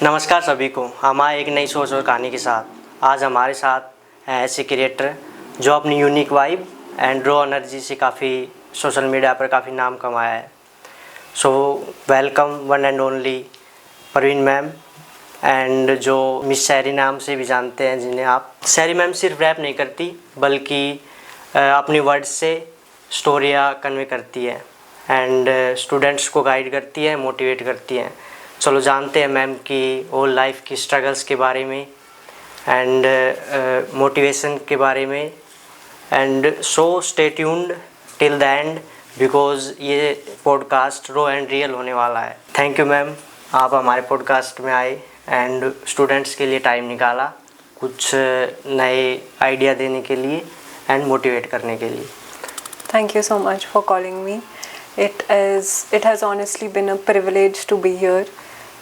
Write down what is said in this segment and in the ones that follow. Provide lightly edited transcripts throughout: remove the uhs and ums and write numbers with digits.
नमस्कार सभी को, हम आए एक नई सोच और कहानी के साथ। आज हमारे साथ हैं ऐसे क्रिएटर जो अपनी unique vibe and raw energy से काफ़ी सोशल मीडिया पर काफ़ी नाम कमाया है। So welcome one and only Parveen ma'am, and जो मिस शहरी नाम से भी जानते हैं जिन्हें आप। शहरी मैम सिर्फ रैप नहीं करती बल्कि अपनी वर्ड्स से स्टोरियाँ कन्वे करती है एंड स्टूडेंट्स को गाइड करती है, मोटिवेट करती हैं। चलो जानते हैं मैम की होल लाइफ की स्ट्रगल्स के बारे में एंड मोटिवेशन के बारे में। And so stay tuned till the end because ये पॉडकास्ट रो एंड रियल होने वाला है। थैंक यू मैम, आप हमारे पॉडकास्ट में आए एंड स्टूडेंट्स के लिए टाइम निकाला कुछ नए आइडिया देने के लिए एंड मोटिवेट करने के लिए। Thank you so much for calling me. It has honestly been a privilege to be here.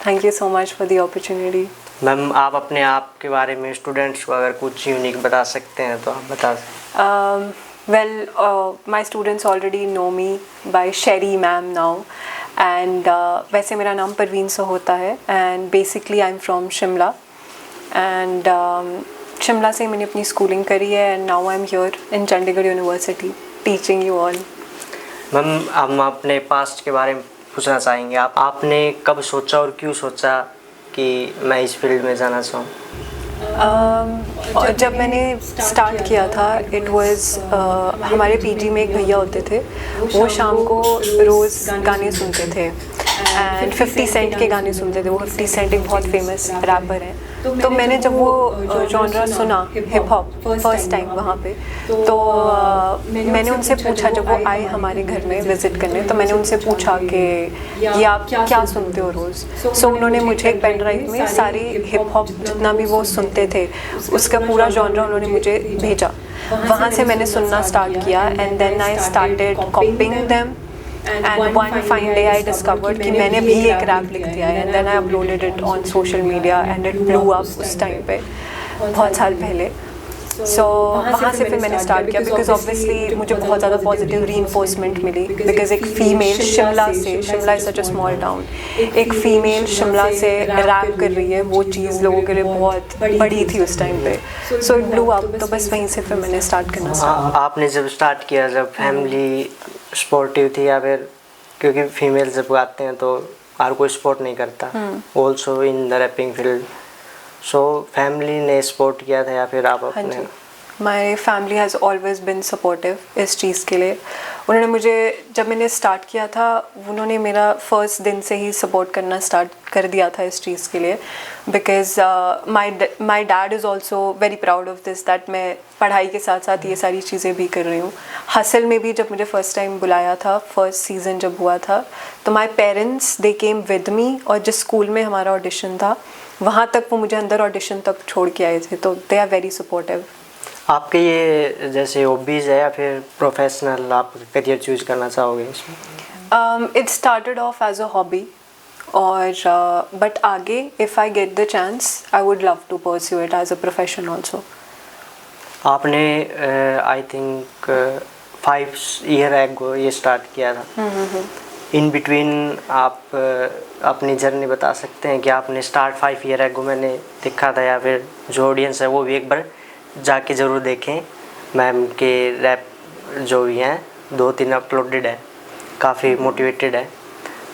Thank you so much for the opportunity. Ma'am आप अपने आप के बारे में स्टूडेंट्स को अगर कुछ यूनिक बता सकते हैं तो आप बता सकते। My students already know me by Sherry ma'am now. And वैसे मेरा नाम परवीन होता है and basically I'm from Shimla. And Shimla से मैंने अपनी स्कूलिंग करी है and now I'm here in Chandigarh University teaching you all. Ma'am हम अपने पास्ट के बारे में पूछना चाहेंगे। आपने कब सोचा और क्यों सोचा कि मैं इस फील्ड में जाना चाहूँ? जब मैंने स्टार्ट किया था इट वाज हमारे पीजी में एक भैया होते थे, वो शाम को रोज़ गाने सुनते थे एंड 50 सेंट के गाने सुनते थे। वो 50 सेंट एक बहुत फेमस रैपर हैं। तो मैंने जब वो जॉनरा सुना हिप हॉप फर्स्ट टाइम वहाँ पे, तो मैंने उनसे पूछा, जब वो आए हमारे घर में विज़िट करने, तो मैंने उनसे पूछा कि ये आप क्या सुनते हो रोज़। सो उन्होंने मुझे एक पेन ड्राइव में सारे हिप हॉप जितना भी वो सुनते थे उसका पूरा जॉनरा उन्होंने मुझे भेजा। वहाँ से मैंने सुनना स्टार्ट किया and then I started copying them. And one fine day I discovered कि मैंने भी एक रैप लिख दिया है and then I uploaded it on social media and it blew up उस टाइम पे, बहुत साल पहले। सो वहाँ से फिर मैंने स्टार्ट किया बिकॉज ऑब्वियसली मुझे बहुत ज़्यादा पॉजिटिव रीइंफोर्समेंट मिली बिकॉज एक female Shimla is such a small town, एक फ़ीमेल शिमला से रैप कर रही है, वो चीज़ लोगों के लिए बहुत बड़ी थी उस टाइम पे। सो इट ब्लू अप, तो बस वहीं से फिर मैंने स्टार्ट करना स्टार्ट। आपने जब स्टार्ट किया, जब फैमिली सपोर्टिव थी या फिर, क्योंकि फीमेल जब गाते हैं तो हर कोई सपोर्ट नहीं करता also in the rapping field, so family ने सपोर्ट किया था या फिर आप अपने? हाँ जी, my family has always been supportive इस चीज़ के लिए। उन्होंने मुझे, जब मैंने स्टार्ट किया था, उन्होंने मेरा फर्स्ट दिन से ही सपोर्ट करना स्टार्ट कर दिया था इस चीज़ के लिए because my dad is also very proud of this that मैं पढ़ाई के साथ साथ ये सारी चीज़ें भी कर रही हूँ। हसल में भी जब मुझे फ़र्स्ट टाइम बुलाया था, फर्स्ट सीज़न जब हुआ था, तो my parents they came with me, और जिस स्कूल में हमारा ऑडिशन था वहाँ तक वो मुझे अंदर ऑडिशन तक छोड़ के आए थे, तो दे आर वेरी सपोर्टिव। आपके ये जैसे हॉबीज़ है या फिर प्रोफेशनल आप करियर चूज करना चाहोगे इसमें? It started off as a hobby और बट आगे if I get the chance I would love to pursue it as a profession also. आपने आई थिंक 5 ईयर एगो ये स्टार्ट किया था। इन बिटवीन आप अपनी जर्नी बता सकते हैं कि आपने स्टार्ट 5 ईयर एगो मैंने देखा था, या फिर जो ऑडियंस है वो भी एक बार जाके ज़रूर देखें। मैम के रैप जो भी हैं 2-3 अपलोडेड है, काफ़ी मोटिवेटेड है।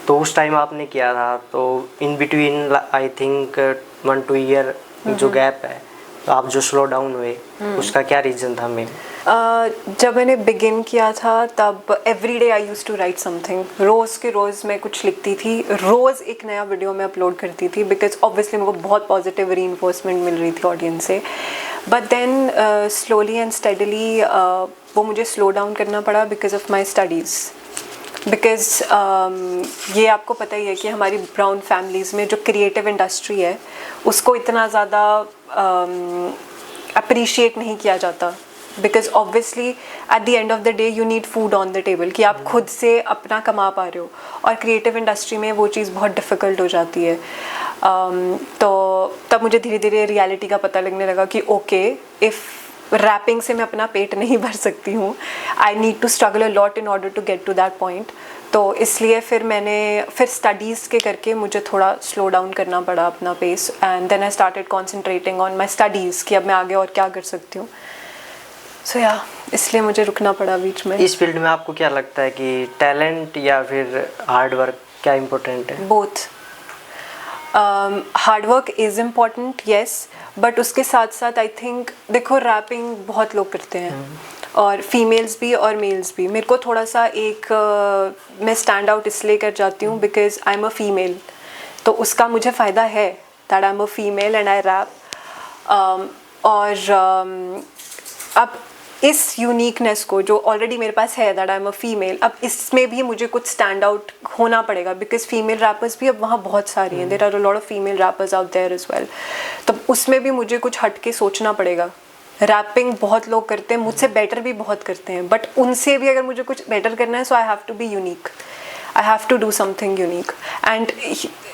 तो उस टाइम आपने किया था, तो in between I think 1-2 year जो गैप है, तो आप जो स्लो डाउन हुए उसका क्या रीज़न था? मैं जब मैंने बिगिन किया था तब every day I use to write something, रोज़ के रोज़ मैं कुछ लिखती थी, रोज़ एक नया वीडियो मैं अपलोड करती थी बिकॉज ऑब्वियसली मेरे को बहुत पॉजिटिव रीइंफोर्समेंट मिल रही थी ऑडियंस से। But then slowly and steadily वो मुझे स्लो डाउन करना पड़ा because of my studies. Because ये आपको पता ही है कि हमारी ब्राउन फैमिलीज़ में जो क्रिएटिव इंडस्ट्री है उसको इतना ज़्यादा अप्रिशिएट नहीं किया जाता because obviously at the end of the day you need food on the table, कि आप खुद से अपना कमा पा रहे हो, और क्रिएटिव इंडस्ट्री में वो चीज़ बहुत डिफ़िकल्ट हो जाती है। तो तब मुझे धीरे धीरे रियलिटी का पता लगने लगा कि ओके, इफ़ रैपिंग से मैं अपना पेट नहीं भर सकती हूँ, I need to struggle a lot in order to get to that point. तो इसलिए फिर स्टडीज़ के करके मुझे थोड़ा स्लो डाउन करना पड़ा अपना pace, and then I started concentrating on my studies कि अब मैं आगे और क्या कर सकती हूँ. सो या इसलिए मुझे रुकना पड़ा बीच में. इस फील्ड में आपको क्या लगता है कि टैलेंट या फिर हार्ड वर्क क्या इम्पोर्टेंट है? Both. Hard work is important yes, but उसके साथ साथ आई थिंक देखो रैपिंग बहुत लोग करते हैं और फीमेल्स भी और मेल्स भी. मेरे को थोड़ा सा मैं स्टैंड आउट इसलिए कर जाती हूँ because I am a female, तो उसका मुझे फ़ायदा है that I am a female and I rap. अब इस यूनिकनेस को जो ऑलरेडी मेरे पास है that I am a female, अब इसमें भी मुझे कुछ स्टैंड आउट होना पड़ेगा बिकॉज फीमेल रैपर्स भी अब वहाँ बहुत सारी हैं. There are a lot of female rappers out there as well. तो उसमें भी मुझे कुछ हट के सोचना पड़ेगा. रैपिंग बहुत लोग करते हैं, मुझसे बेटर भी बहुत करते हैं, बट उनसे भी अगर मुझे कुछ बेटर करना है so I have to be unique. I have to do something unique. And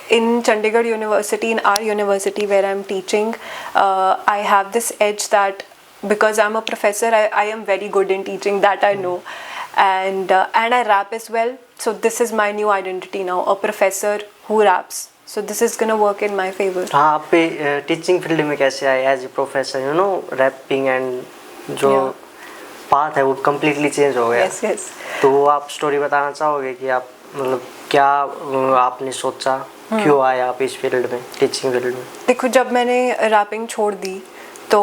in Chandigarh University, in our university where I'm teaching, I have this edge that because I'm a professor, I am very good in teaching, that I know. And I rap as well. So this is my new identity now, a professor who raps. So this is gonna work in my favor. हाँ, आप पे teaching field में कैसे आए as a professor? You know rapping and जो path है वो completely change हो गया. Yes, yes. तो वो आप स्टोरी बताना चाहोगे कि आप मतलब क्या आपने सोचा, क्यों आए आप इस फील्ड में, टीचिंग फील्ड में? देखो जब मैंने रैपिंग छोड़ दी तो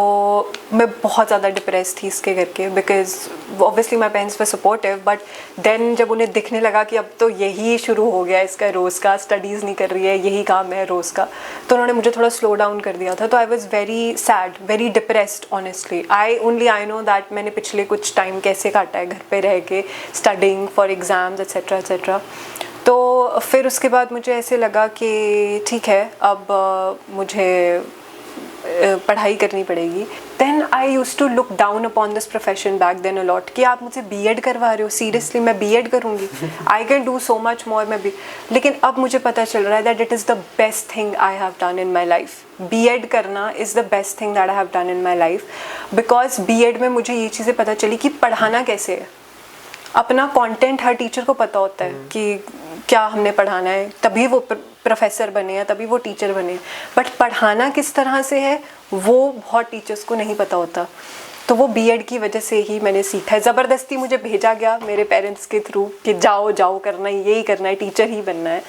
मैं बहुत ज़्यादा डिप्रेस थी इसके करके because obviously my parents were supportive, but then जब उन्हें दिखने लगा कि अब तो यही शुरू हो गया इसका रोज़ का, स्टडीज़ नहीं कर रही है, यही काम है रोज़ का, तो उन्होंने मुझे थोड़ा स्लो डाउन कर दिया था. तो I was very sad, very depressed honestly. I know that मैंने पिछले कुछ टाइम कैसे काटा है घर पे रह के, studying for exams etcetera etcetera. तो फिर उसके बाद मुझे ऐसे लगा कि ठीक है अब मुझे पढ़ाई करनी पड़ेगी. Then I use to look down upon this profession back then a lot कि आप मुझे बीएड करवा रहे हो, सीरियसली मैं बीएड करूँगी, I can do so much more. लेकिन अब मुझे पता चल रहा है that it is the best thing I have done in my life. BEd करना is the best thing that I have done in my life because BEd में मुझे ये चीज़ें पता चली कि पढ़ाना कैसे है. अपना कंटेंट हर टीचर को पता होता है कि क्या हमने पढ़ाना है, तभी वो प्रोफेसर बने हैं, तभी वो टीचर बने हैं. बट पढ़ाना किस तरह से है वो बहुत टीचर्स को नहीं पता होता. तो वो बीएड की वजह से ही मैंने सीखा है. ज़बरदस्ती मुझे भेजा गया मेरे पेरेंट्स के थ्रू कि जाओ जाओ करना है, यही करना है, टीचर ही बनना है.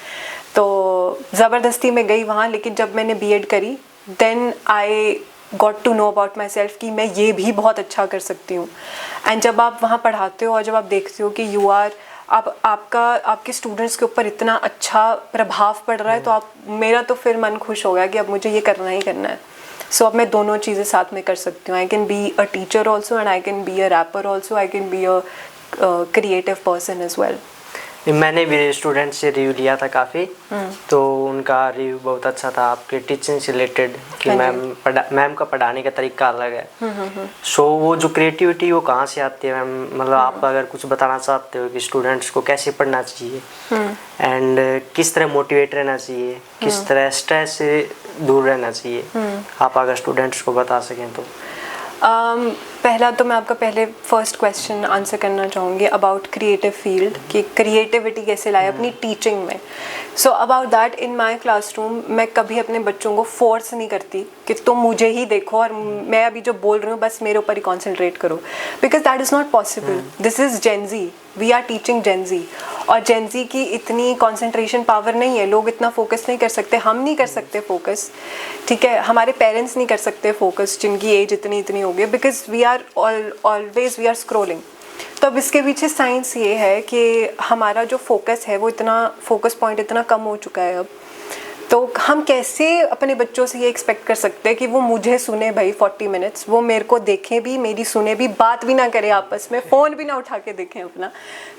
तो ज़बरदस्ती मैं गई वहाँ. लेकिन जब मैंने बीएड करी then I got to know about myself कि मैं ये भी बहुत अच्छा कर सकती हूँ. एंड जब आप वहाँ पढ़ाते हो और जब आप देखते हो कि यू आर आपके स्टूडेंट्स के ऊपर इतना अच्छा प्रभाव पड़ रहा है, तो मेरा तो फिर मन खुश हो गया कि अब मुझे ये करना ही करना है. सो अब मैं दोनों चीज़ें साथ में कर सकती हूँ. I can be a teacher also and I can be a rapper also. I can be a creative person as well. मैंने भी स्टूडेंट से रिव्यू लिया था काफ़ी, तो उनका रिव्यू बहुत अच्छा था आपके टीचिंग से रिलेटेड कि मैम का पढ़ाने का तरीका अलग है. सो वो जो क्रिएटिविटी वो कहाँ से आती है मैम? मतलब आप अगर कुछ बताना चाहते हो कि स्टूडेंट्स को कैसे पढ़ना चाहिए एंड किस तरह मोटिवेट रहना चाहिए, किस तरह स्ट्रेस से दूर रहना चाहिए, आप अगर स्टूडेंट्स को बता सकें तो. पहला तो मैं आपका पहले फर्स्ट क्वेश्चन आंसर करना चाहूँगी अबाउट क्रिएटिव फील्ड कि क्रिएटिविटी कैसे लाए अपनी टीचिंग में. So about that in my classroom मैं कभी अपने बच्चों को फोर्स नहीं करती कि तुम मुझे ही देखो और मैं अभी जो बोल रही हूँ बस मेरे ऊपर ही कॉन्सेंट्रेट करो, because that is not possible. This is Gen Z, we are teaching Gen Z, और जेन ज़ी की इतनी कॉन्सेंट्रेशन पावर नहीं है. लोग इतना फोकस नहीं कर सकते, हम नहीं कर सकते फोकस, ठीक है, हमारे पेरेंट्स नहीं कर सकते फोकस जिनकी एज इतनी हो गई, because we are always we are scrolling. तो अब इसके पीछे साइंस ये है कि हमारा जो फोकस है वो इतना फोकस पॉइंट इतना कम हो चुका है अब. तो हम कैसे अपने बच्चों से ये एक्सपेक्ट कर सकते हैं कि वो मुझे सुने भाई 40 मिनट्स, वो मेरे को देखें भी, मेरी सुने भी, बात भी ना करें आपस में, फ़ोन भी ना उठा के देखें अपना,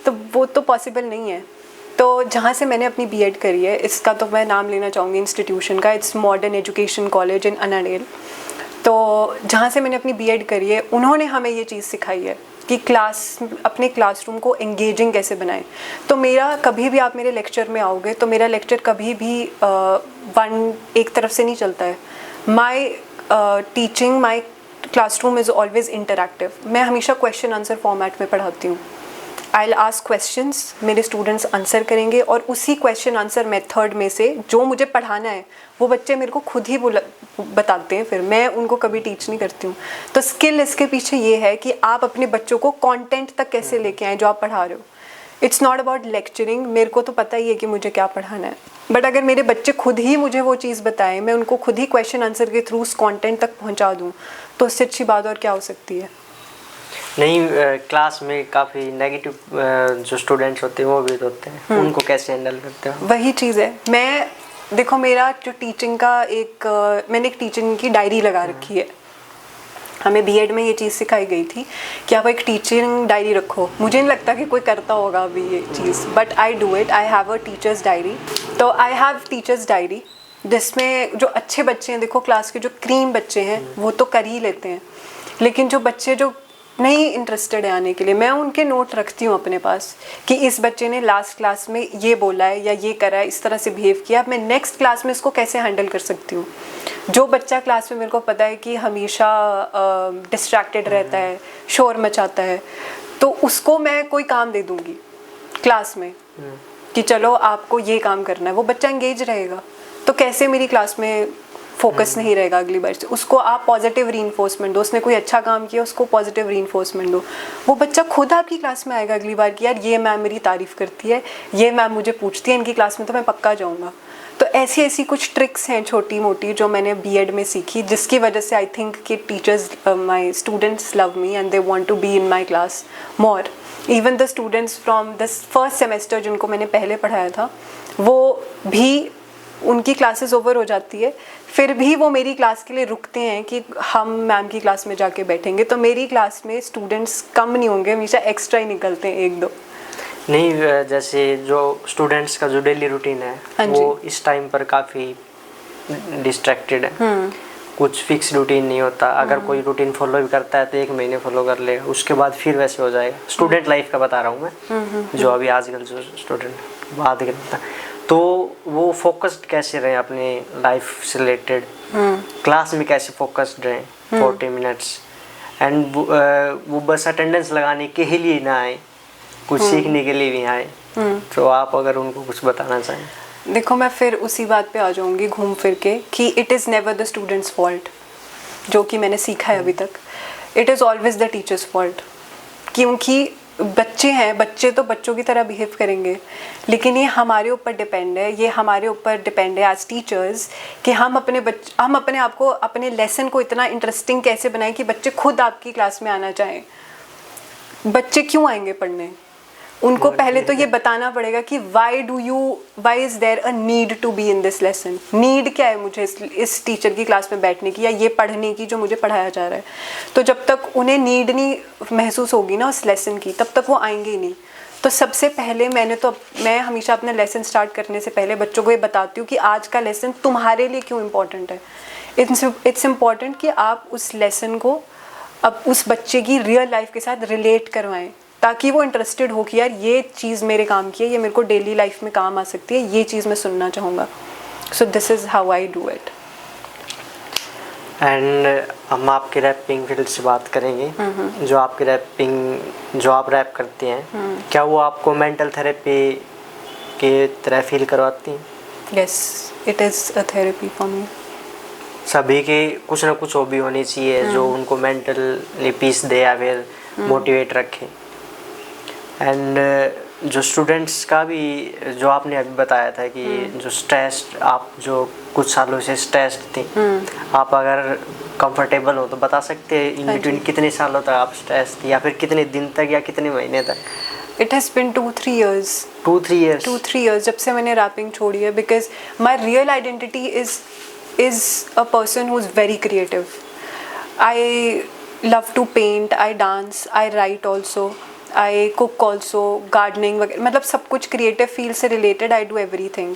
तो वो तो पॉसिबल नहीं है. तो जहाँ से मैंने अपनी बीएड करी है, इसका तो मैं नाम लेना चाहूँगी इंस्टीट्यूशन का, it's modern education college in Annandale. तो जहाँ से मैंने अपनी बीएड करी है उन्होंने हमें ये चीज़ सिखाई है कि अपने क्लासरूम को एंगेजिंग कैसे बनाएं. तो मेरा कभी भी आप मेरे लेक्चर में आओगे तो मेरा लेक्चर कभी भी एक तरफ से नहीं चलता है. My teaching, my classroom is always interactive. मैं हमेशा क्वेश्चन आंसर फॉर्मेट में पढ़ाती हूँ. आई विल आस्क क्वेश्चंस, मेरे स्टूडेंट्स आंसर करेंगे और उसी क्वेश्चन आंसर मेथड में से जो मुझे पढ़ाना है वो बच्चे मेरे को खुद ही बताते हैं, फिर मैं उनको कभी टीच नहीं करती हूँ। तो स्किल इसके पीछे ये है कि आप अपने बच्चों को कंटेंट तक कैसे लेके आएँ जो आप पढ़ा रहे हो। इट्स नॉट अबाउट लेक्चरिंग, मेरे को तो पता ही है कि मुझे क्या पढ़ाना है, बट अगर मेरे बच्चे खुद ही मुझे वो चीज़ बताएं, मैं उनको खुद ही क्वेश्चन आंसर के थ्रू उस कंटेंट तक पहुंचा दूं, तो उससे अच्छी बात और क्या हो सकती है। नहीं, क्लास में काफ़ी नेगेटिव जो स्टूडेंट्स होते हैं वो भी होते हैं, उनको कैसे हैंडल करते हो? वही चीज़ है, मैं देखो मेरा जो टीचिंग का मैंने एक टीचिंग की डायरी लगा रखी है। हमें बीएड में ये चीज़ सिखाई गई थी कि आप एक टीचिंग डायरी रखो। मुझे नहीं लगता कि कोई करता होगा अभी ये चीज़, but I do it. I have a teacher's diary. तो आई हैव टीचर्स डायरी जिसमें जो अच्छे बच्चे हैं, देखो क्लास के जो क्रीम बच्चे हैं वो तो कर ही लेते हैं, लेकिन जो बच्चे जो नहीं इंटरेस्टेड है आने के लिए, मैं उनके नोट रखती हूँ अपने पास कि इस बच्चे ने लास्ट क्लास में ये बोला है या ये करा है, इस तरह से बिहेव किया, मैं नेक्स्ट क्लास में इसको कैसे हैंडल कर सकती हूँ। जो बच्चा क्लास में मेरे को पता है कि हमेशा डिस्ट्रैक्टेड रहता है, शोर मचाता है, तो उसको मैं कोई काम दे दूँगी क्लास में कि चलो आपको ये काम करना है, वो बच्चा एंगेज रहेगा। तो कैसे मेरी क्लास में फोकस नहीं रहेगा अगली बार से। उसको आप पॉजिटिव रीइंफोर्समेंट दो, उसने कोई अच्छा काम किया उसको पॉजिटिव रीइंफोर्समेंट दो, वो बच्चा खुद आपकी क्लास में आएगा अगली बार कि यार ये मैम मेरी तारीफ़ करती है, ये मैम मुझे पूछती है इनकी क्लास में तो मैं पक्का जाऊँगा। तो ऐसी ऐसी कुछ ट्रिक्स हैं छोटी मोटी जो मैंने बीएड में सीखी, जिसकी वजह से आई थिंक कि teachers, my students love me and they want to be in my class more. Even the students from the first semester जिनको मैंने पहले पढ़ाया था, वो भी उनकी क्लासेस ओवर हो जाती है, फिर भी वो मेरी क्लास के लिए रुकते हैं कि हम मैम की क्लास में जाके बैठेंगे। तो मेरी क्लास में स्टूडेंट्स कम नहीं होंगे, हमेशा एक्स्ट्रा ही निकलते हैं, एक दो। नहीं, जैसे जो स्टूडेंट्स का जो डेली रूटीन है वो इस टाइम पर काफ़ी डिस्ट्रैक्टेड है, कुछ फिक्स रूटीन नहीं होता। अगर कोई रूटीन फॉलो भी करता है तो 1 महीने फॉलो कर लेगा, उसके बाद फिर वैसे हो जाएगा। स्टूडेंट लाइफ का बता रहा हूँ मैं, जो अभी आजकल जो स्टूडेंट बात करता है, तो वो फोकस्ड कैसे रहे अपने लाइफ से रिलेटेड, क्लास में कैसे फोकस्ड रहे 40 मिनट्स, एंड वो बस अटेंडेंस लगाने के ही लिए ना आए, कुछ सीखने के लिए भी आए। तो आप अगर उनको कुछ बताना चाहें। देखो मैं फिर उसी बात पे आ जाऊंगी घूम फिर के कि it is never the students fault, जो कि मैंने सीखा है अभी तक। It is always the teachers fault, क्योंकि बच्चे हैं, बच्चे तो बच्चों की तरह बिहेव करेंगे, लेकिन ये हमारे ऊपर डिपेंड है, ये हमारे ऊपर डिपेंड है एज टीचर्स कि हम अपने आप को, अपने लेसन को इतना इंटरेस्टिंग कैसे बनाएं कि बच्चे खुद आपकी क्लास में आना चाहें। बच्चे क्यों आएंगे पढ़ने, उनको पहले तो ये बताना पड़ेगा कि why is there a need to be in this lesson. Need क्या है मुझे इस टीचर की क्लास में बैठने की या ये पढ़ने की जो मुझे पढ़ाया जा रहा है। तो जब तक उन्हें नीड नहीं महसूस होगी ना उस लेसन की, तब तक वो आएंगे ही नहीं। तो सबसे पहले मैं हमेशा अपने लेसन स्टार्ट करने से पहले बच्चों को ये बताती हूँ कि आज का लेसन तुम्हारे लिए क्यों इम्पोर्टेंट है। इट्स इम्पॉर्टेंट कि आप उस लेसन को अब उस बच्चे की रियल लाइफ के साथ रिलेट करवाएं, ताकि वो इंटरेस्टेड हो कि यार ये चीज़ मेरे काम की है, ये मेरे को डेली लाइफ में काम आ सकती है, ये चीज़ मैं सुनना चाहूँगा। So this is how I do it. And हम आपके रैपिंग फील्ड से बात करेंगे। जो आपकी रैपिंग, जो आप रैप करती हैं, क्या वो आपको मेंटल थेरेपी के तरह फील करवाती हैं? Yes, it is a therapy for me. सभी के कुछ ना कुछ हॉबी होनी चाहिए जो उनको मेंटली पीस दे या फिर मोटिवेट रखे। एंड जो स्टूडेंट्स का भी, जो आपने अभी बताया था कि जो स्ट्रेस, आप जो कुछ सालों से स्ट्रेस थी, आप अगर कंफर्टेबल हो तो बता सकते हैं इन बिटवीन कितने सालों तक आप स्ट्रेस थी, या फिर कितने दिन तक या कितने महीने तक? It has been 2-3 years। 2-3 years? 2-3 years जब से मैंने रैपिंग छोड़ी है, because my real identity is a person who's very creative. I love to paint, I dance, I write also, I cook also, gardening वगैरह, मतलब सब कुछ creative field से related, I do everything.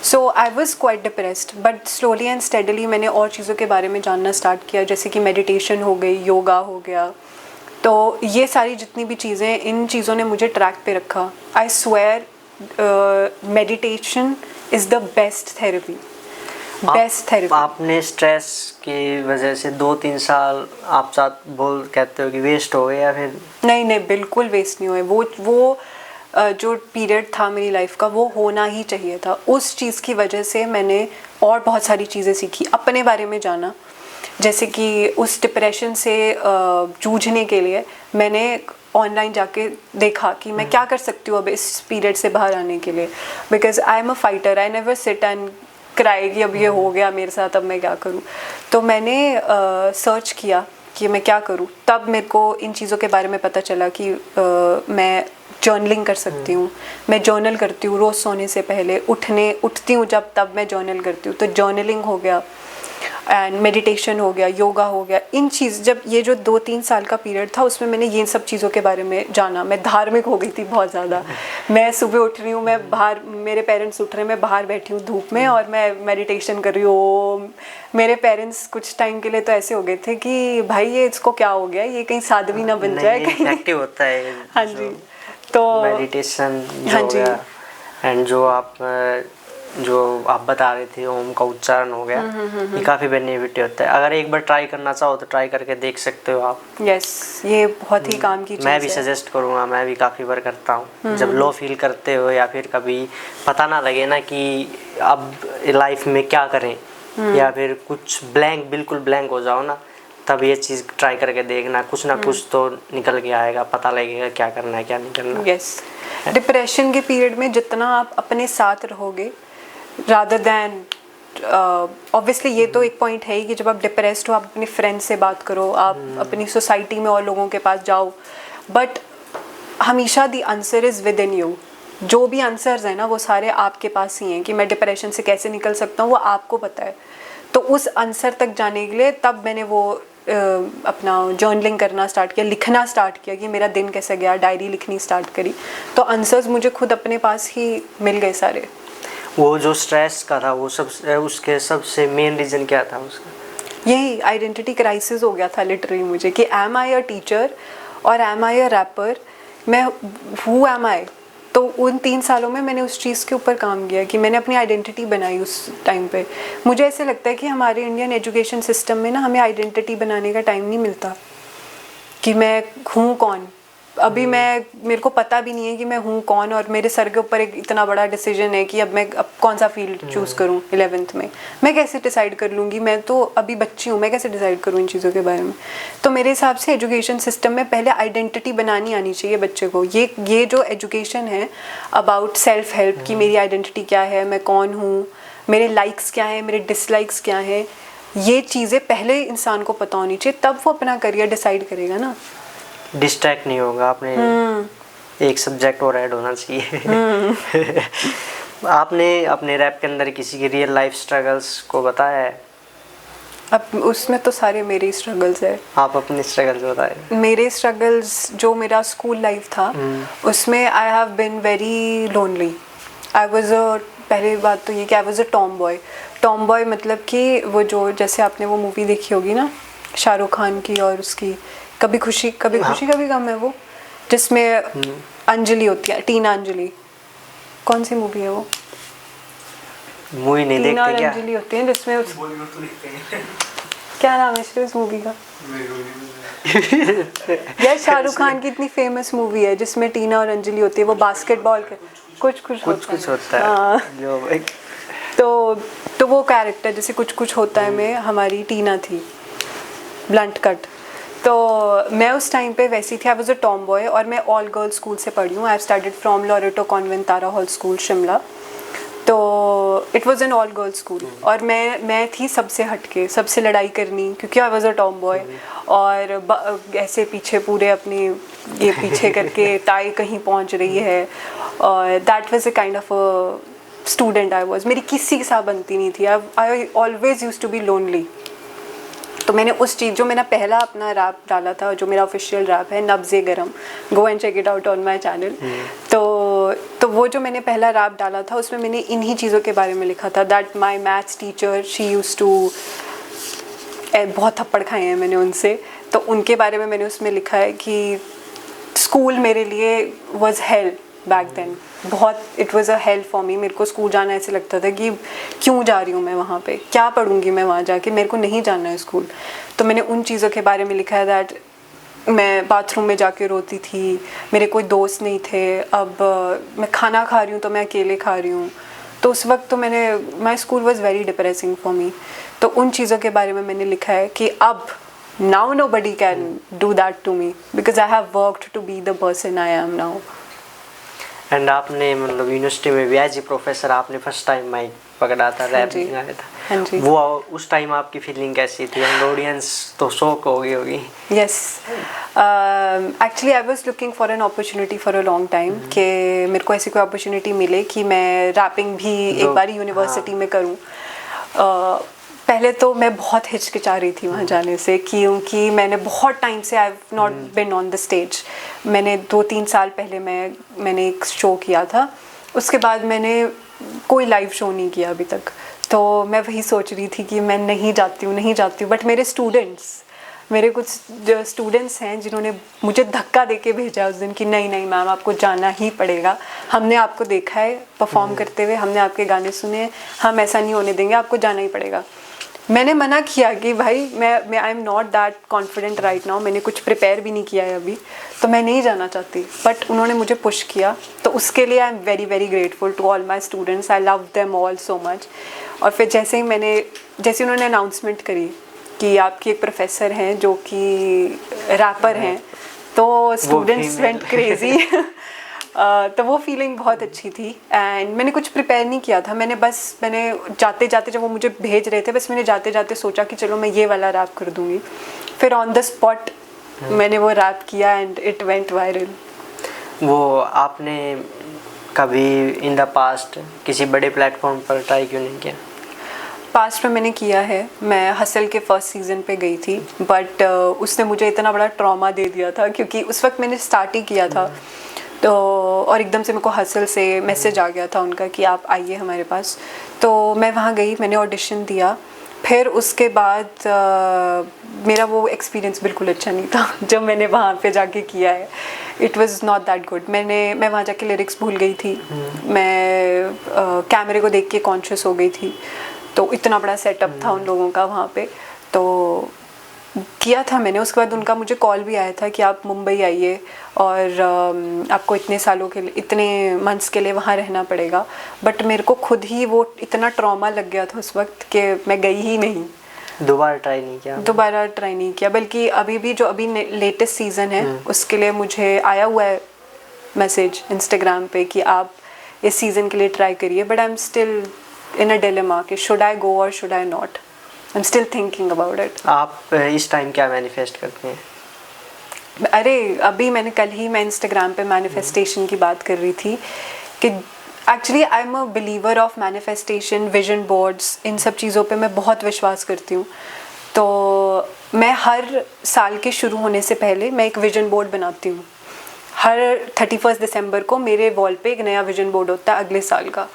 So I was quite depressed, but slowly and steadily मैंने और चीज़ों के बारे में जानना स्टार्ट किया, जैसे कि meditation हो गई, योगा हो गया। तो ये सारी जितनी भी चीज़ें, इन चीज़ों ने मुझे ट्रैक पे रखा। I swear meditation is the best therapy. Best therapy. आपने स्ट्रेस की वजह से 2-3 साल आप साथ बोल कहते हो कि वेस्ट हो गए या फिर? नहीं, बिल्कुल वेस्ट नहीं हुए। वो जो पीरियड था मेरी लाइफ का वो होना ही चाहिए था। उस चीज़ की वजह से मैंने और बहुत सारी चीज़ें सीखी, अपने बारे में जाना। जैसे कि उस डिप्रेशन से जूझने के लिए मैंने ऑनलाइन जाके देखा कि मैं क्या कर सकती हूँ अब इस पीरियड से बाहर आने के लिए। Because I am a fighter, I never sit and cry कि अब ये हो गया मेरे साथ, अब मैं क्या करूँ। तो मैंने सर्च किया कि मैं क्या करूँ। तब मेरे को इन चीज़ों के बारे में पता चला कि मैं जर्नलिंग कर सकती हूँ। मैं जर्नल करती हूँ रोज़ सोने से पहले, उठती हूँ जब तब मैं जर्नल करती हूँ। तो जर्नलिंग हो गया एंड मेडिटेशन हो गया, योगा हो गया। इन चीज़ जब ये जो 2-3 साल का पीरियड था उसमें मैंने ये सब चीज़ों के बारे में जाना। मैं धार्मिक हो गई थी बहुत ज़्यादा। मैं सुबह उठ रही हूँ, मैं बाहर, मेरे पेरेंट्स उठ रहे हैं, मैं बाहर बैठी हूँ धूप में और मैं मेडिटेशन कर रही हूँ। मेरे पेरेंट्स कुछ टाइम के लिए तो ऐसे हो गए थे कि भाई ये इसको क्या हो गया, ये कहीं साध्वी ना बन जाए कहीं। एक्टिव होता है। हाँ जी, तो मेडिटेशन हाँ हो जी, गया एंड जो आप बता रहे थे ओम का उच्चारण हो गया, ये काफ़ी बेनिफिट होता है। अगर एक बार ट्राई करना चाहो तो ट्राई करके देख सकते हो आप। यस, ये बहुत ही काम की चीज़ है। मैं भी सजेस्ट करूँगा, मैं भी काफ़ी बार करता हूँ। जब लो फील करते हो या फिर कभी पता ना लगे ना कि अब लाइफ में क्या करें, या फिर कुछ बिल्कुल ब्लैंक हो जाओ ना, तब ये चीज़ ट्राई करके देखना, कुछ ना कुछ तो निकल के आएगा, पता लगेगा क्या करना है क्या नहीं करना। यस, डिप्रेशन के पीरियड में जितना आप अपने साथ रहोगे रादर दैन ऑब्वियसली ये तो एक पॉइंट है ही कि जब आप डिप्रेस्ड हो आप अपने फ्रेंड्स से बात करो, आप अपनी सोसाइटी में और लोगों के पास जाओ, बट हमेशा the answer is with in you. जो भी आंसर्स हैं ना वो सारे आपके पास ही हैं कि मैं डिप्रेशन से कैसे निकल सकता हूँ, वो आपको पता है। तो उस आंसर तक जाने के लिए तब मैंने वो अपना जर्नलिंग करना स्टार्ट किया, लिखना स्टार्ट किया कि मेरा दिन कैसे गया, डायरी लिखनी स्टार्ट करी। तो आंसर्स मुझे खुद अपने पास ही मिल गए सारे। वो जो स्ट्रेस का था वो उसके सबसे मेन रीज़न क्या था उसका? यही आइडेंटिटी क्राइसिस हो गया था लिटरली मुझे कि एम आई अ टीचर और एम आई अ रैपर, मैं हु एम आई। तो उन 3 सालों में मैंने उस चीज़ के ऊपर काम किया कि मैंने अपनी आइडेंटिटी बनाई उस टाइम पे। मुझे ऐसे लगता है कि हमारे इंडियन एजुकेशन सिस्टम में ना हमें आइडेंटिटी बनाने का टाइम नहीं मिलता कि मैं हूँ कौन। अभी मेरे को पता भी नहीं है कि मैं हूँ कौन, और मेरे सर के ऊपर एक इतना बड़ा डिसीजन है कि अब कौन सा फील्ड चूज़ करूँ 11th में। मैं कैसे डिसाइड कर लूँगी, मैं तो अभी बच्ची हूँ, मैं कैसे डिसाइड करूँ इन चीज़ों के बारे में। तो मेरे हिसाब से एजुकेशन सिस्टम में पहले आइडेंटिटी बनानी आनी चाहिए बच्चे को। ये जो एजुकेशन है अबाउट सेल्फ हेल्प कि मेरी आइडेंटिटी क्या है, मैं कौन हूँ, मेरे लाइक्स क्या हैं, मेरे डिसलाइक्स क्या हैं, ये चीज़ें पहले इंसान को पता होनी चाहिए, तब वो अपना करियर डिसाइड करेगा ना। डिस्ट्रैक्ट नहीं होगा, आपने एक सब्जेक्ट और ऐड होना चाहिए। आपने अपने रैप के अंदर किसी की रियल लाइफ स्ट्रगल्स को बताया है? अब उसमें तो सारे मेरे ही स्ट्रगल्स है। आप अपने स्ट्रगल्स बताएं। मेरे स्ट्रगल्स जो मेरा स्कूल लाइफ था उसमें I have been very lonely. I was अ, पहली बात तो ये कि आई वाज अ टॉम बॉय मतलब कि वो जो, जैसे आपने वो मूवी देखी होगी ना शाहरुख खान की और उसकी कभी खुशी कभी गम है वो, जिसमें अंजलि होती है, टीना अंजलि। कौन सी मूवी है वो? मूवी नहीं देखते क्या? टीना और अंजलि होती है जिसमें क्या नाम है उस मूवी का? यार शाहरुख खान की इतनी फेमस मूवी है जिसमें टीना और अंजलि होती है, वो बास्केटबॉल के कुछ होता है। हाँ। तो वो कैरेक्टर जैसे कुछ होता है में हमारी टीना थी, ब्लंट कट। तो मैं उस टाइम पे वैसी थी, I was a tomboy, और मैं ऑल गर्ल्स स्कूल से पढ़ी हूँ। I have studied from Loreto Convent Tara Hall School Shimla. तो it was an all girls school, और मैं थी सबसे हटके, सबसे लड़ाई करनी, क्योंकि I was a tomboy. और ऐसे पीछे पूरे अपनी ये पीछे करके टाई कहीं पहुँच रही है, और that was a kind of a student I was. मेरी किसी के साथ बनती नहीं थी। I always used to be lonely. तो मैंने उस चीज़, जो मैंने पहला अपना रैप डाला था, जो मेरा ऑफिशियल रैप है नब्ज़े गरम, go and check it out on my channel. तो वो जो मैंने पहला रैप डाला था उसमें मैंने इन्हीं चीज़ों के बारे में लिखा था। That my maths teacher she used to, बहुत थप्पड़ खाए हैं मैंने उनसे, तो उनके बारे में मैंने उसमें लिखा है कि स्कूल मेरे लिए वाज हेल, बैक देन। बहुत it was a hello for me. मेरे को स्कूल जाना ऐसे लगता था कि क्यों जा रही हूँ मैं वहाँ पे, क्या पढ़ूंगी मैं वहाँ जाके, मेरे को नहीं जाना है स्कूल। तो मैंने उन चीज़ों के बारे में लिखा है दैट मैं बाथरूम में जाके रोती थी, मेरे कोई दोस्त नहीं थे, अब मैं खाना खा रही हूँ तो मैं अकेले खा रही हूँ। तो उस वक्त तो my school was very depressing for me. तो उन चीज़ों के बारे में मैंने लिखा है कि अब now nobody can do that to me because I have worked to be the person I am now. And आपने मतलब यूनिवर्सिटी में भी एज ए प्रोफेसर आपने फर्स्ट टाइम माइक पकड़ा था, रैप जी, गाया था। हाँ जी। वो उस टाइम आपकी फीलिंग कैसी थी? एंड ऑडियंस तो शॉक हो गई होगी। Yes, actually I was looking for an opportunity for a long time कि मेरे को ऐसी कोई opportunity मिले कि मैं रैपिंग भी एक बार यूनिवर्सिटी में करूँ। पहले तो मैं बहुत हिचकिचा रही थी वहाँ जाने से, क्योंकि मैंने बहुत टाइम से I have not been on the stage. मैंने 2-3 साल पहले मैंने एक शो किया था, उसके बाद मैंने कोई लाइव शो नहीं किया अभी तक। तो मैं वही सोच रही थी कि मैं नहीं जाती हूँ। बट मेरे कुछ जो स्टूडेंट्स हैं जिन्होंने मुझे धक्का देके भेजा उस दिन कि नहीं मैम आपको जाना ही पड़ेगा, हमने आपको देखा है परफॉर्म करते हुए, हमने आपके गाने सुने, हम ऐसा नहीं होने देंगे, आपको जाना ही पड़ेगा। मैंने मना किया कि भाई मैं I am not that confident right now, मैंने कुछ प्रिपेयर भी नहीं किया है अभी, तो मैं नहीं जाना चाहती। बट उन्होंने मुझे पुश किया, तो उसके लिए I am very very grateful to all my students. I love them all so much. और फिर जैसे उन्होंने अनाउंसमेंट करी कि आपकी एक प्रोफेसर हैं जो कि रैपर हैं, तो स्टूडेंट्स वेंट क्रेजी। तो वो फीलिंग बहुत अच्छी थी। एंड मैंने कुछ प्रिपेयर नहीं किया था, मैंने जाते जाते जब वो मुझे भेज रहे थे, बस मैंने जाते जाते सोचा कि चलो मैं ये वाला रैप कर दूँगी। फिर ऑन द स्पॉट मैंने वो रैप किया एंड इट वेंट वायरल। वो आपने कभी इन द पास्ट किसी बड़े प्लेटफॉर्म पर ट्राई क्यों नहीं किया? पास्ट में मैंने किया है, मैं हसल के फर्स्ट सीज़न पे गई थी, बट उसने मुझे इतना बड़ा ट्रॉमा दे दिया था, क्योंकि उस वक्त मैंने स्टार्ट ही किया था। तो और एकदम से मेरे को हसल से मैसेज आ गया था उनका कि आप आइए हमारे पास। तो मैं वहाँ गई, मैंने ऑडिशन दिया। फिर उसके बाद मेरा वो एक्सपीरियंस बिल्कुल अच्छा नहीं था जो मैंने वहाँ पे जाके किया है। It was not that good. मैं वहाँ जाके लिरिक्स भूल गई थी, मैं कैमरे को देख के कॉन्शियस हो गई थी। तो इतना बड़ा सेटअप था उन लोगों का वहाँ पे, तो किया था मैंने। उसके बाद उनका मुझे कॉल भी आया था कि आप मुंबई आइए और आपको इतने मंथ्स के लिए वहाँ रहना पड़ेगा। बट मेरे को खुद ही वो इतना ट्रॉमा लग गया था उस वक्त कि मैं गई ही नहीं। दोबारा ट्राई नहीं किया, बल्कि अभी लेटेस्ट सीज़न है उसके लिए मुझे आया हुआ है मैसेज इंस्टाग्राम पे कि आप इस सीज़न के लिए ट्राई करिए। But I am still in a dilemma कि शुड आई गो और should I not. I am still thinking about it. आप इस टाइम क्या मैनिफेस्ट करते हैं? अरे अभी मैं इंस्टाग्राम पे मैनिफेस्टेशन की बात कर रही थी कि actually I am a believer of manifestation, vision boards, इन सब चीज़ों पे मैं बहुत विश्वास करती हूँ। तो मैं हर साल के शुरू होने से पहले मैं एक विजन बोर्ड बनाती हूँ। हर 31 दिसंबर को मेरे वॉल पे एक नया विजन बोर्ड होता है अगले साल का।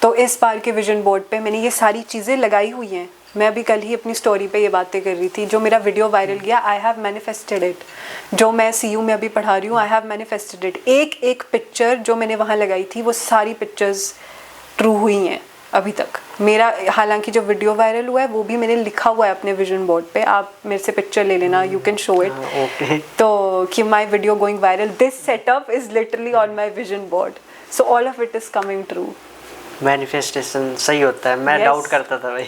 तो इस बार के विजन बोर्ड पे मैंने ये सारी चीज़ें लगाई हुई हैं। मैं अभी कल ही अपनी स्टोरी पे ये बातें कर रही थी। जो मेरा वीडियो वायरल गया, आई हैव मैनिफेस्टेड इट। जो मैं CU में अभी पढ़ा रही हूँ, आई हैव मैनिफेस्टेड इट। एक पिक्चर जो मैंने वहाँ लगाई थी, वो सारी पिक्चर्स ट्रू हुई हैं अभी तक। मेरा हालांकि जो वीडियो वायरल हुआ है वो भी मैंने लिखा हुआ है अपने विजन बोर्ड पे, आप मेरे से पिक्चर ले लेना, यू कैन शो इट। तो कि my video going viral, this setup is literally on my vision board, so all of it is coming true. Manifestation सही होता है, मैं डाउट करता था भाई।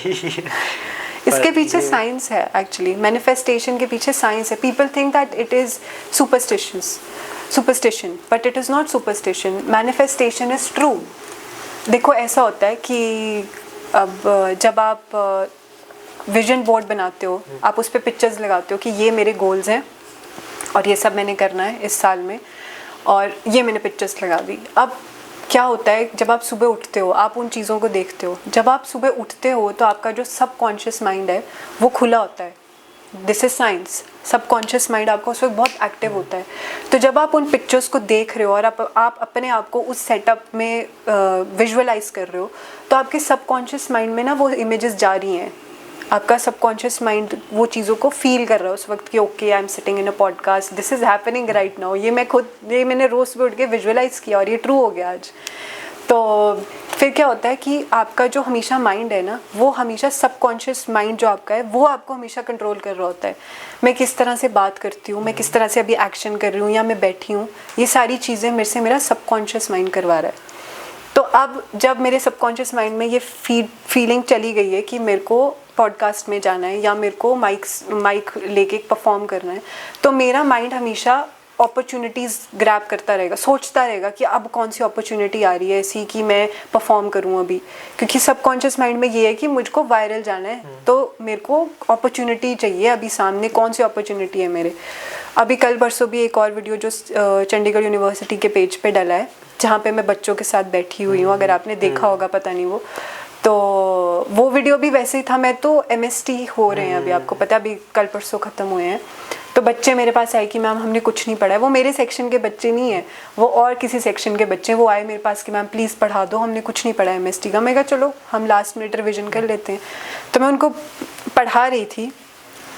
इसके पीछे साइंस है एक्चुअली, मैनिफेस्टेशन के पीछे साइंस है। People think that it is superstition, but it is not superstition. Manifestation is true. देखो ऐसा होता है कि अब जब आप विजन बोर्ड बनाते हो, आप उस पर पिक्चर्स लगाते हो कि ये मेरे गोल्स हैं और ये सब मैंने करना है इस साल में, और ये मैंने पिक्चर्स लगा दी। अब क्या होता है, जब आप सुबह उठते हो आप उन चीज़ों को देखते हो। जब आप सुबह उठते हो तो आपका जो सबकॉन्शियस माइंड है वो खुला होता है। This is science. Subconscious mind आपका उस वक्त बहुत एक्टिव होता है। तो जब आप उन पिक्चर्स को देख रहे हो और आप अपने आप को उस सेटअप में विजुअलाइज कर रहे हो, तो आपके सबकॉन्शियस माइंड में ना वो इमेजेस जा रही हैं। आपका सबकॉन्शियस माइंड वो चीज़ों को फील कर रहा है उस वक्त कि okay I am sitting in a podcast, this is happening right now. ये मैंने रोज़ सुबह उठ के विजुअलाइज़ किया और ये ट्रू हो गया आज। तो फिर क्या होता है कि आपका जो हमेशा माइंड है ना, वो हमेशा सबकॉन्शियस माइंड जो आपका है वो आपको हमेशा कंट्रोल कर रहा होता है। मैं किस तरह से बात करती हूँ, मैं किस तरह से अभी एक्शन कर रही हूँ या मैं बैठी हूँ, ये सारी चीज़ें मेरे से मेरा सबकॉन्शियस माइंड करवा रहा है। तो अब जब मेरे सबकॉन्शियस माइंड में ये फीलिंग चली गई है कि मेरे को पॉडकास्ट में जाना है या मेरे को माइक लेके परफॉर्म करना है, तो मेरा माइंड हमेशा अपॉर्चुनिटीज़ ग्रैब करता रहेगा, सोचता रहेगा कि अब कौन सी अपॉर्चुनिटी आ रही है ऐसी कि मैं परफॉर्म करूं अभी, क्योंकि सबकॉन्शियस माइंड में ये है कि मुझको वायरल जाना है, तो मेरे को अपॉर्चुनिटी चाहिए अभी सामने, कौन सी अपॉर्चुनिटी है मेरे। अभी कल परसों भी एक और वीडियो जो चंडीगढ़ यूनिवर्सिटी के पेज पे डला है, जहाँ पे मैं बच्चों के साथ बैठी हुई हूँ, अगर आपने देखा होगा पता नहीं तो वो वीडियो भी वैसे ही था। मैं तो MST हो रहे हैं अभी, आपको पता है अभी कल परसों ख़त्म हुए हैं, तो बच्चे मेरे पास आए कि मैम हमने कुछ नहीं पढ़ा है। वो मेरे सेक्शन के बच्चे नहीं है, वो और किसी सेक्शन के बच्चे, वो आए मेरे पास कि मैम प्लीज़ पढ़ा दो, हमने कुछ नहीं पढ़ा है MST का। मैं कहा चलो हम लास्ट मिनट रिविज़न कर लेते हैं। तो मैं उनको पढ़ा रही थी।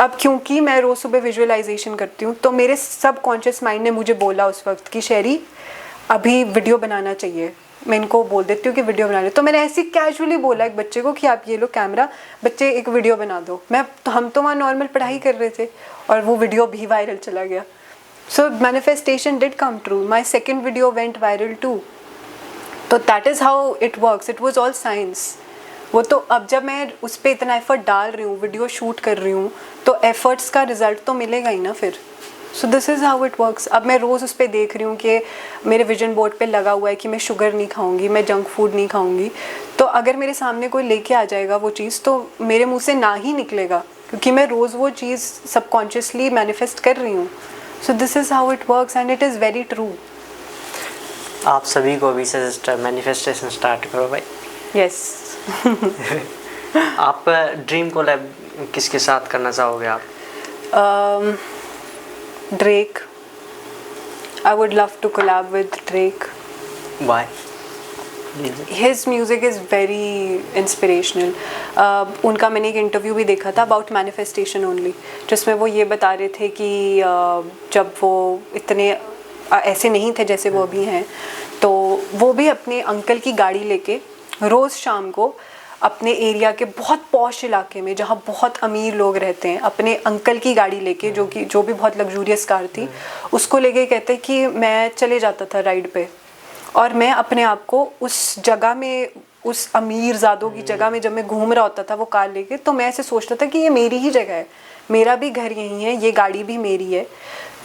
अब क्योंकि मैं रोज़ सुबह विजुअलाइजेशन करती हूँ, तो मेरे सबकॉन्शियस माइंड ने मुझे बोला उस वक्त कि शहरी अभी वीडियो बनाना चाहिए। मैं इनको बोल देती हूँ कि वीडियो बना ले, तो मैंने ऐसे कैजुअली बोला एक बच्चे को कि आप ये लो कैमरा, बच्चे एक वीडियो बना दो। हम तो वहाँ नॉर्मल पढ़ाई कर रहे थे और वो वीडियो भी वायरल चला गया। So manifestation did come true, my second video went viral too. तो that is how it works, it was all science. वो तो अब जब मैं उस पर इतना एफर्ट डाल रही हूँ, वीडियो शूट कर रही हूँ, तो एफर्ट्स का रिजल्ट तो मिलेगा ही ना फिर। So this is how it works. अब मैं रोज़ उस पर देख रही हूँ कि मेरे विजन बोर्ड पे लगा हुआ है कि मैं शुगर नहीं खाऊंगी, मैं जंक फूड नहीं खाऊंगी, तो अगर मेरे सामने कोई लेके आ जाएगा वो चीज़, तो मेरे मुंह से ना ही निकलेगा, क्योंकि मैं रोज़ वो चीज़ सबकॉन्शियसली मैनिफेस्ट कर रही हूँ। So this is how it works and it is very true. आप सभी को अभी से मैनिफेस्टेशन स्टार्ट करो भाई। यस। आप ड्रीम कोलैब किसके साथ करना चाहोगे आप? Drake. I would love to collab with Drake. Why? His music is very inspirational. उनका मैंने एक इंटरव्यू भी देखा था अबाउट मैनिफेस्टेशन ओनली, जिसमें वो ये बता रहे थे कि जब वो इतने ऐसे नहीं थे जैसे वो अभी हैं, तो वो भी अपने अंकल की गाड़ी लेके रोज़ शाम को अपने एरिया के बहुत पॉश इलाके में, जहाँ बहुत अमीर लोग रहते हैं, अपने अंकल की गाड़ी लेके, जो भी बहुत लग्जूरियस कार थी, उसको लेके कहते कि मैं चले जाता था राइड पे, और मैं अपने आप को उस जगह में, उस अमीर ज़ादों की जगह में जब मैं घूम रहा होता था वो कार लेके, तो मैं ऐसे सोचता था कि ये मेरी ही जगह है, मेरा भी घर यहीं है, ये गाड़ी भी मेरी है।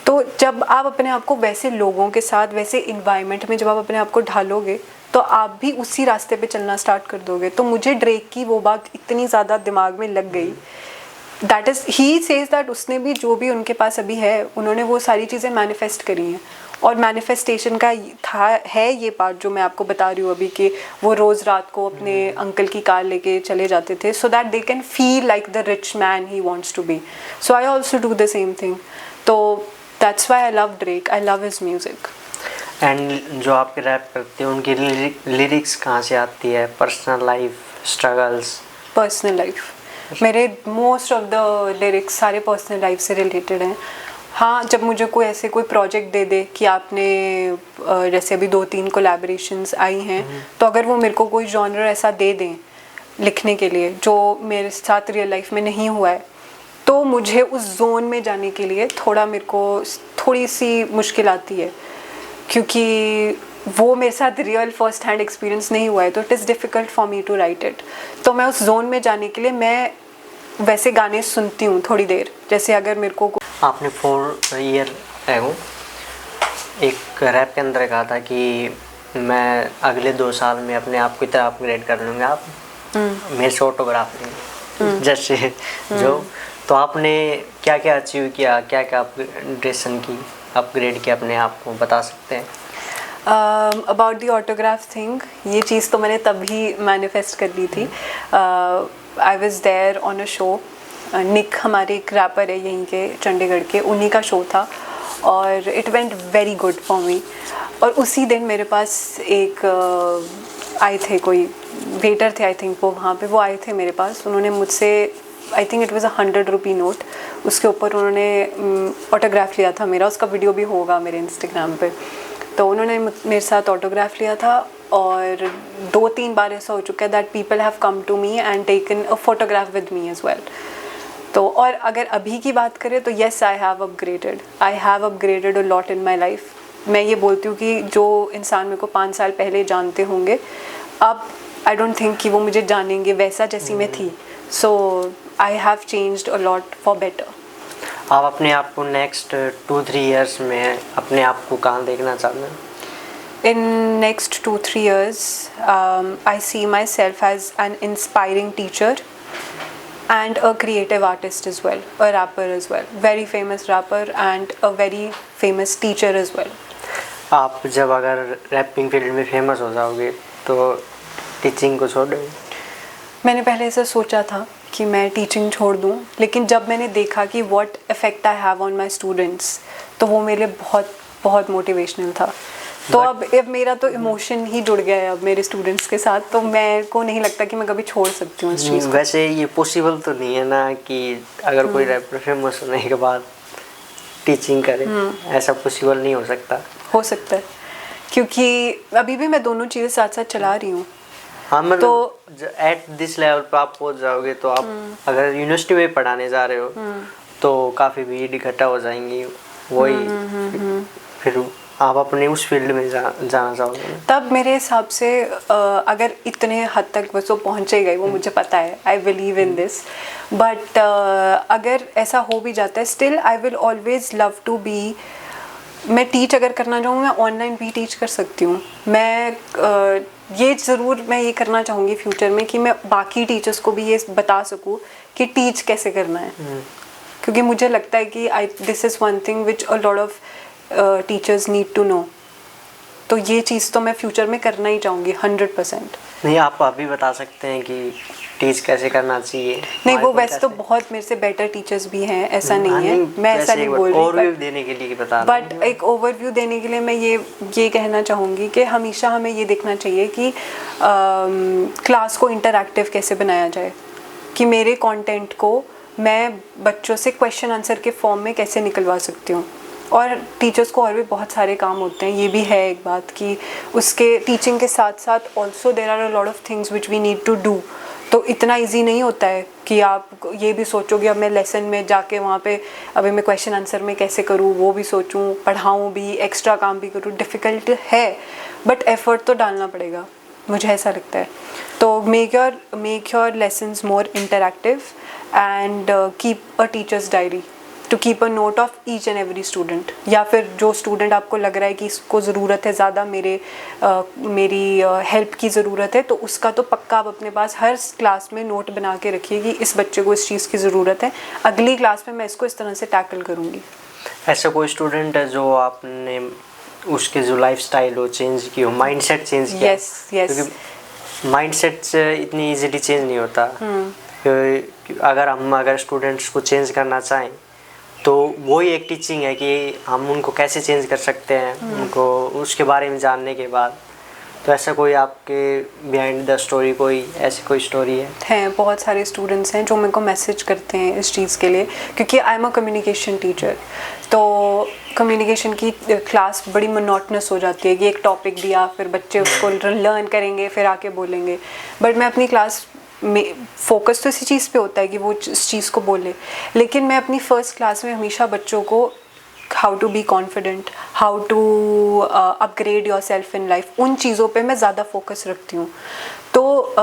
तो जब आप अपने आप को वैसे लोगों के साथ, वैसे इन्वायरमेंट में जब आप अपने आप को ढालोगे, तो आप भी उसी रास्ते पे चलना स्टार्ट कर दोगे। तो मुझे ड्रेक की वो बात इतनी ज़्यादा दिमाग में लग गई, that is he says that उसने भी जो भी उनके पास अभी है, उन्होंने वो सारी चीज़ें मैनिफेस्ट करी हैं। और मैनिफेस्टेशन का है ये पार्ट जो मैं आपको बता रही हूँ अभी, कि वो रोज़ रात को अपने अंकल की कार लेके चले जाते थे, so that they can feel like the rich man he wants to be. So I also do the same thing. तो that's why I love Drake, I love his music. And जो आपके rap करते हैं उनकी lyrics कहाँ से आती है? Personal life, struggles? Personal life, मेरे मोस्ट ऑफ द लिरिक्स सारे पर्सनल लाइफ से रिलेटेड हैं। हाँ, जब मुझे कोई ऐसे कोई प्रोजेक्ट दे दे कि आपने जैसे अभी 2-3 कोलैबोरेशंस आई हैं, तो अगर वो मेरे को कोई जॉनर ऐसा दे दें लिखने के लिए जो मेरे साथ रियल लाइफ में नहीं हुआ है, तो मुझे उस जोन में जाने के लिए मेरे को थोड़ी सी मुश्किल आती है, क्योंकि वो मेरे साथ रियल फर्स्ट हैंड एक्सपीरियंस नहीं हुआ है, तो it is difficult for me to write it. तो मैं उस जोन में जाने के लिए मैं वैसे गाने सुनती हूँ थोड़ी देर, जैसे अगर मेरे को आपने 4 ईयर एगो एक रैप के अंदर कहा था कि मैं अगले 2 साल में अपने आप को इतना अपग्रेड कर लूँगा, आप मेरे से ऑटोग्राफ लेंगे जैसे जो। तो आपने क्या क्या अचीव किया, क्या क्या अपग्रेडेशन की, अपग्रेड किया अपने आप को, बता सकते हैं? अबाउट द ऑटोग्राफ थिंग, ये चीज़ तो मैंने तभी मैनिफेस्ट कर ली थी। I was there on a show, Nick हमारे एक रैपर है यहीं के चंडीगढ़ के, उन्हीं का शो था और it went very good for me. और उसी दिन मेरे पास एक आए थे, कोई वेटर थे आई थिंक, वो वहाँ पे वो आए थे मेरे पास, उन्होंने मुझसे I think it was ₹100 note, उसके ऊपर उन्होंने ऑटोग्राफ लिया था मेरा, उसका वीडियो भी होगा मेरे इंस्टाग्राम पे। तो उन्होंने मेरे साथ ऑटोग्राफ लिया था और 2-3 बार ऐसा हो चुका है that people have come to me and taken a photograph with me as well. तो और अगर अभी की बात करें तो yes, I have upgraded a lot in my life. मैं ये बोलती हूँ कि जो इंसान मेरे को 5 साल पहले जानते होंगे, अब आई डोंट थिंक कि वो मुझे जानेंगे वैसा जैसी मैं थी। So I have changed a lot for better. आप अपने आप को नेक्स्ट 2-3 ईयर्स में अपने आप को कहाँ देखना चाहते हैं? In next 2-3 years, I see myself as an inspiring teacher and a creative artist as well, a rapper as well, very famous rapper and a very famous teacher as well. आप जब अगर रैपिंग फील्ड में famous हो जाओगे तो teaching को छोड़ दोगे? मैंने पहले ऐसा सोचा था कि मैं टीचिंग छोड़ दूं, लेकिन जब मैंने देखा कि what effect I have on my students, तो वो मेरे लिए बहुत बहुत मोटिवेशनल था। तो अब मेरा तो इमोशन ही जुड़ गया है अब मेरे स्टूडेंट्स के साथ, तो मेरे को नहीं लगता कि मैं कभी छोड़ सकती हूँ इस चीज़ को। वैसे ये पॉसिबल तो नहीं है ना कि अगर कोई रैपर फेमस होने के बाद टीचिंग करे, ऐसा पॉसिबल नहीं हो सकता? हो सकता है, क्योंकि अभी भी मैं दोनों चीज़ें साथ साथ चला रही हूँ। हाँ, मतलब तो एट दिस लेवल पर आप पहुँच जाओगे तो आप अगर यूनिवर्सिटी में पढ़ाने जा रहे हो तो काफ़ी भीड़ इकट्ठा हो जाएंगी, वही फिर आप अपने उस फील्ड में जाना चाहोगे। तब मेरे हिसाब से अगर इतने हद तक वो पहुँचे गए, वो मुझे पता है, I believe in this, but अगर ऐसा हो भी जाता है, still I will always love to be, मैं टीच अगर करना चाहूँ मैं ऑनलाइन भी टीच कर सकती हूँ। मैं ये ज़रूर मैं ये करना चाहूँगी फ्यूचर में कि मैं बाकी टीचर्स को भी ये बता सकूँ कि टीच कैसे करना है, क्योंकि मुझे लगता है कि this is one thing which a lot of teachers need to know. तो ये चीज़ तो मैं फ्यूचर में करना ही चाहूँगी 100%। नहीं, आप अभी बता सकते हैं कि टीच कैसे करना चाहिए? नहीं, वो वैसे तो बहुत मेरे से बेटर टीचर्स भी हैं, ऐसा नहीं है, मैं ऐसा नहीं बोल रही, ओवरव्यू देने के लिए बता रहा हूं। बट एक ओवरव्यू देने के लिए मैं ये कहना चाहूँगी कि हमेशा हमें ये देखना चाहिए कि क्लास को इंटरैक्टिव कैसे बनाया जाए, कि मेरे कंटेंट को मैं बच्चों से क्वेश्चन आंसर के फॉर्म में कैसे निकलवा सकती हूँ। और टीचर्स को और भी बहुत सारे काम होते हैं, ये भी है एक बात कि उसके टीचिंग के साथ साथ also there are a lot of things which we need to do. तो इतना इजी नहीं होता है कि आप ये भी सोचोगे अब मैं लेसन में जाके वहाँ पे अभी मैं क्वेश्चन आंसर में कैसे करूँ, वो भी सोचूँ, पढ़ाऊँ भी, एक्स्ट्रा काम भी करूँ। डिफ़िकल्ट है बट एफर्ट तो डालना पड़ेगा, मुझे ऐसा लगता है। तो make your lessons more interactive and keep a teacher's diary to keep a note of each and every student. या फिर जो स्टूडेंट आपको लग रहा है कि इसको ज़रूरत है ज़्यादा मेरी हेल्प की ज़रूरत है, तो उसका तो पक्का आप अपने पास हर क्लास में नोट बना के रखिए कि इस बच्चे को इस चीज़ की ज़रूरत है, अगली क्लास में मैं इसको इस तरह से टैकल करूँगी। ऐसा कोई स्टूडेंट है जो आपने उसके जो लाइफस्टाइल हो चेंज की हो, माइंडसेट चेंज किया? यस। क्योंकि माइंडसेट इतनी इजीली चेंज नहीं होता। अगर स्टूडेंट्स को चेंज करना चाहें तो वही एक टीचिंग है कि हम उनको कैसे चेंज कर सकते हैं, उनको उसके बारे में जानने के बाद। तो ऐसा कोई आपके बिहाइंड द स्टोरी कोई ऐसी कोई स्टोरी है? हैं, बहुत सारे स्टूडेंट्स हैं जो मेरे को मैसेज करते हैं इस चीज़ के लिए, क्योंकि आई एम अ कम्युनिकेशन टीचर। तो कम्युनिकेशन की क्लास बड़ी मोनोटनस हो जाती है कि एक टॉपिक दिया, फिर बच्चे उसको लर्न करेंगे, फिर आके बोलेंगे। बट मैं अपनी क्लास में फोकस तो इसी चीज़ पे होता है कि वो इस चीज़ को बोले, लेकिन मैं अपनी फ़र्स्ट क्लास में हमेशा बच्चों को how to be confident, how to upgrade yourself in life, उन चीज़ों पे मैं ज़्यादा फोकस रखती हूँ। तो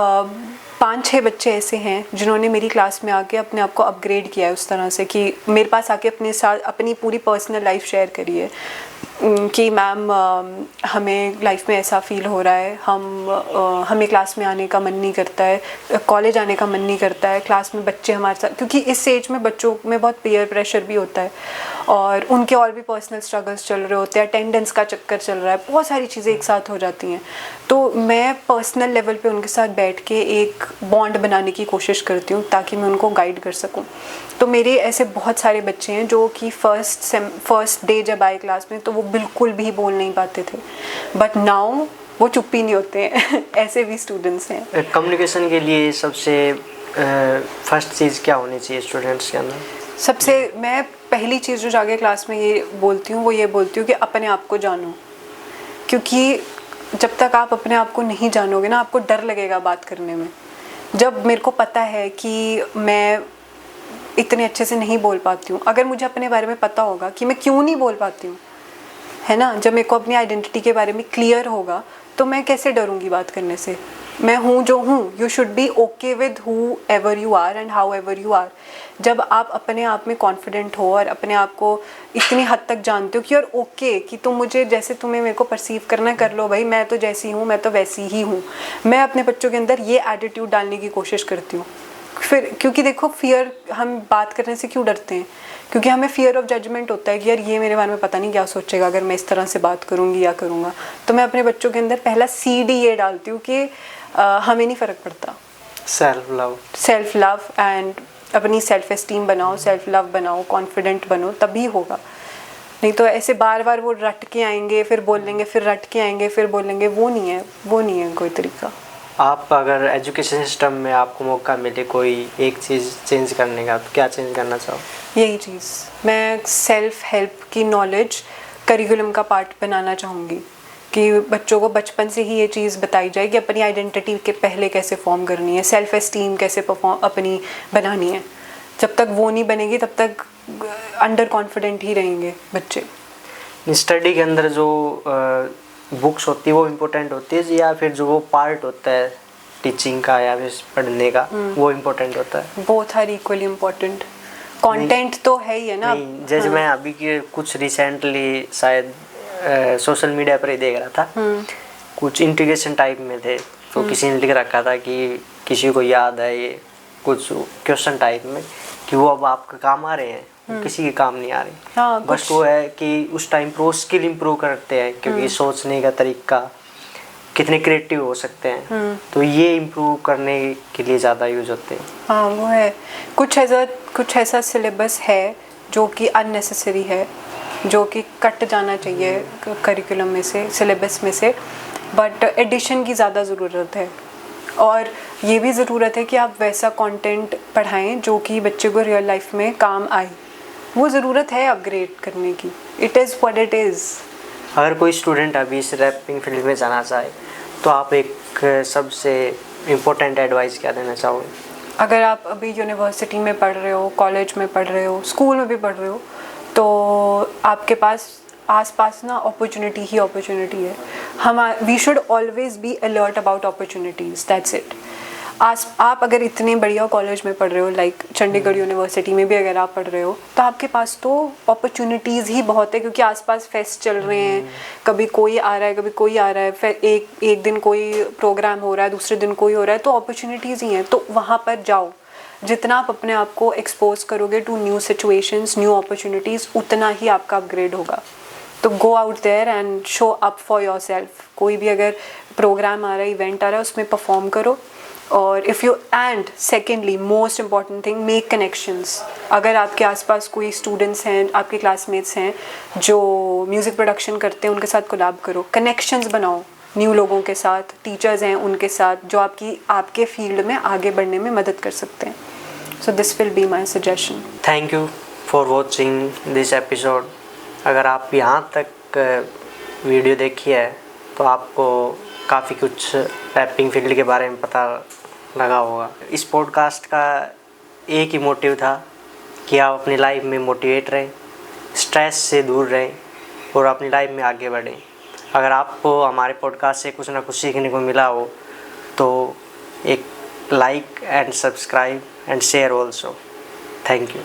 5-6 बच्चे ऐसे हैं जिन्होंने मेरी क्लास में आके अपने आप को अपग्रेड किया है उस तरह से कि मेरे पास आके अपने साथ अपनी पूरी पर्सनल लाइफ शेयर करी है कि मैम हमें लाइफ में ऐसा फ़ील हो रहा है, हमें क्लास में आने का मन नहीं करता है, कॉलेज आने का मन नहीं करता है, क्लास में बच्चे हमारे साथ, क्योंकि इस एज में बच्चों में बहुत पीयर प्रेशर भी होता है और उनके और भी पर्सनल स्ट्रगल्स चल रहे होते हैं, अटेंडेंस का चक्कर चल रहा है, बहुत सारी चीज़ें एक साथ हो जाती हैं। तो मैं पर्सनल लेवल पे उनके साथ बैठ के एक बॉन्ड बनाने की कोशिश करती हूँ ताकि मैं उनको गाइड कर सकूँ। तो मेरे ऐसे बहुत सारे बच्चे हैं जो कि फर्स्ट डे जब आए क्लास में तो वो बिल्कुल भी बोल नहीं पाते थे, बट नाउ वो चुप ही नहीं होते हैं। ऐसे भी स्टूडेंट्स हैं। कम्युनिकेशन के लिए सबसे फर्स्ट चीज़ क्या होनी चाहिए स्टूडेंट्स के अंदर? सबसे मैं पहली चीज़ जो जाके क्लास में ये बोलती हूँ वो ये बोलती हूँ कि अपने आप को जानो, क्योंकि जब तक आप अपने आप को नहीं जानोगे ना, आपको डर लगेगा बात करने में। जब मेरे को पता है कि मैं इतने अच्छे से नहीं बोल पाती हूँ, अगर मुझे अपने बारे में पता होगा कि मैं क्यों नहीं बोल पाती हूँ, है ना, जब मेरे को अपनी आइडेंटिटी के बारे में क्लियर होगा तो मैं कैसे डरूंगी बात करने से। मैं हूँ जो हूँ, you should be okay with whoever you are and however you are. जब आप अपने आप में कॉन्फिडेंट हो और अपने आप को इतनी हद तक जानते हो कि यार ओके कि तुम मुझे जैसे तुम्हें मेरे को परसीव करना है कर लो भाई, मैं तो जैसी हूँ मैं तो वैसी ही हूँ। मैं अपने बच्चों के अंदर ये एटीट्यूड डालने की कोशिश करती हूँ। फिर क्योंकि देखो फियर, हम बात करने से क्यों डरते हैं, क्योंकि हमें फियर ऑफ जजमेंट होता है कि यार ये मेरे बारे में पता नहीं क्या सोचेगा अगर मैं इस तरह से बात करूँगी या करूँगा। तो मैं अपने बच्चों के अंदर पहला सीडी ये डालती हूँ कि हमें नहीं फ़र्क पड़ता। सेल्फ लव एंड अपनी सेल्फ एस्टीम बनाओ, सेल्फ लव बनाओ, कॉन्फिडेंट बनो, तभी होगा। नहीं तो ऐसे बार बार वो रट के आएंगे फिर बोलेंगे, फिर रट के आएंगे फिर बोलेंगे, वो नहीं है कोई तरीका। आप अगर एजुकेशन सिस्टम में आपको मौका मिले कोई एक चीज़ चेंज करने का, तो क्या चेंज करना चाहो? यही चीज़, मैं सेल्फ हेल्प की नॉलेज करिकुलम का पार्ट बनाना चाहूँगी कि बच्चों को बचपन से ही ये चीज़ बताई जाए कि अपनी आइडेंटिटी के पहले कैसे फॉर्म करनी है, सेल्फ एस्टीम कैसे अपनी बनानी है। जब तक वो नहीं बनेगी तब तक अंडर कॉन्फिडेंट ही रहेंगे बच्चे। स्टडी के अंदर जो बुक्स होती है वो इम्पोर्टेंट होती है या फिर जो वो पार्ट होता है टीचिंग का या फिर पढ़ने का वो इम्पोर्टेंट होता है? Both are equally important. Content तो है ही है ना। जैसे मैं अभी के कुछ रिसेंटली शायद सोशल मीडिया पर ही देख रहा था, कुछ इंटीग्रेशन टाइप में थे, तो किसी ने लिख रखा था कि किसी को याद है ये कुछ क्वेश्चन टाइप में कि वो अब आपका काम आ रहे हैं, किसी के काम नहीं आ रहे। हाँ, बस वो है कि उस टाइम प्रो स्किल इम्प्रूव करते हैं, क्योंकि सोचने का तरीका कितने क्रिएटिव हो सकते हैं, तो ये इम्प्रूव करने के लिए ज़्यादा यूज होते हैं। हाँ वो है, कुछ ऐसा सिलेबस है जो कि अननेसेसरी है, जो कि कट जाना चाहिए करिकुलम में से, सिलेबस में से, बट एडिशन की ज़्यादा ज़रूरत है। और ये भी ज़रूरत है कि आप वैसा कंटेंट पढ़ाएं जो कि बच्चे को रियल लाइफ में काम आए। वो ज़रूरत है अपग्रेड करने की। It is what it is. अगर कोई स्टूडेंट अभी इस रैपिंग फील्ड में जाना चाहे तो आप एक सबसे इम्पोर्टेंट एडवाइस क्या देना चाहोगे? अगर आप अभी यूनिवर्सिटी में पढ़ रहे हो, कॉलेज में पढ़ रहे हो, स्कूल में भी पढ़ रहे हो, तो आपके पास आसपास ना अपॉर्चुनिटी ही अपॉर्चुनिटी है। We should always be alert about opportunities, that's it. आप अगर इतने बढ़िया कॉलेज में पढ़ रहे हो, लाइक चंडीगढ़ यूनिवर्सिटी में भी अगर आप पढ़ रहे हो, तो आपके पास तो अपॉर्चुनिटीज़ ही बहुत है, क्योंकि आसपास फेस्ट चल रहे हैं, कभी कोई आ रहा है कभी कोई आ रहा है, फिर एक दिन कोई प्रोग्राम हो रहा है, दूसरे दिन कोई हो रहा है, तो अपॉर्चुनिटीज़ ही हैं। तो वहाँ पर जाओ। जितना आप अपने आप को एक्सपोज करोगे to new situations, new opportunities, उतना ही आपका अपग्रेड होगा। तो go out there and show up for yourself. कोई भी अगर प्रोग्राम आ रहा है, इवेंट आ रहा है, उसमें परफॉर्म करो। और if you and secondly most important thing, make connections. अगर आपके आसपास कोई स्टूडेंट्स हैं, आपके क्लासमेट्स हैं जो म्यूज़िक प्रोडक्शन करते हैं, उनके साथ कोलैब करो, कनेक्शंस बनाओ न्यू लोगों के साथ, टीचर्स हैं उनके साथ जो आपके फील्ड में आगे बढ़ने में मदद कर सकते हैं। So this will be my suggestion. Thank you for watching this episode. अगर आप यहाँ तक वीडियो देखी है तो आपको काफ़ी कुछ रैपिंग फील्ड के बारे में पता लगा होगा। इस पॉडकास्ट का एक ही मोटिव था कि आप अपनी लाइफ में मोटिवेट रहें, स्ट्रेस से दूर रहें और अपनी लाइफ में आगे बढ़ें। अगर आपको हमारे पॉडकास्ट से कुछ ना कुछ सीखने को मिला हो तो एक like and subscribe and share also. Thank you.